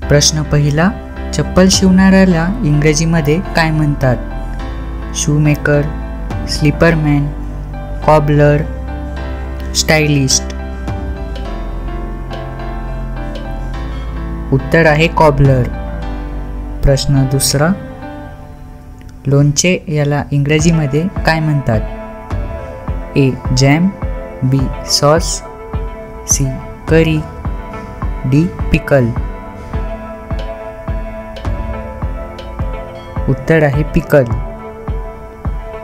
प्रश्न पहिला, चप्पल शिवणाऱ्याला इंग्रजीमध्ये काय म्हणतात? Shoemaker, slipperman, cobbler, stylist. उत्तर आहे कॉबलर. प्रश्न दुसरा, लोणचे याला इंग्रजीमध्ये काय म्हणतात? ए जॅम, बी सॉस, सी करी, डी पिकल. उत्तर आहे पिकल.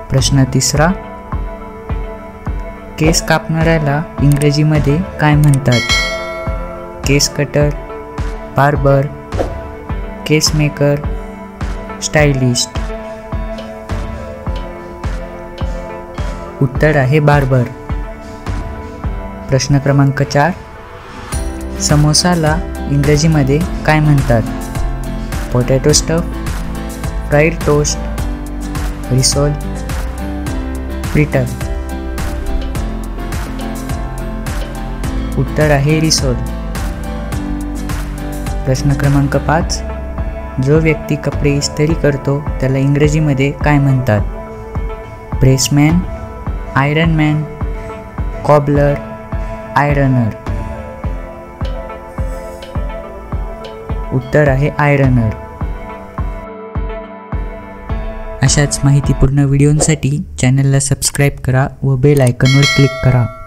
प्रश्न तिसरा, केस कापणाऱ्याला इंग्रजीमध्ये काय म्हणतात? केस कटर, बार्बर, केस मेकर, स्टायलिस्ट. उत्तर आहे बार्बर. प्रश्न क्रमांक 4, समोसाला इंग्रजीमध्ये काय म्हणतात? Potato stuff, fried toast, Ri Sol, fritter. उत्तर आहे रिसोल. प्रश्न क्रमांक 5, जो व्यक्ती कपडे इस्त्री करतो त्याला इंग्रजीमध्ये काय म्हणतात? प्रेसमॅन, आयरनमॅन, कॉबलर, आयरनर. उत्तर आहे आयरनर. अशाच माहितीपूर्ण व्हिडिओंसाठी चॅनलला सबस्क्राईब करा व बेल आयकॉनवर क्लिक करा.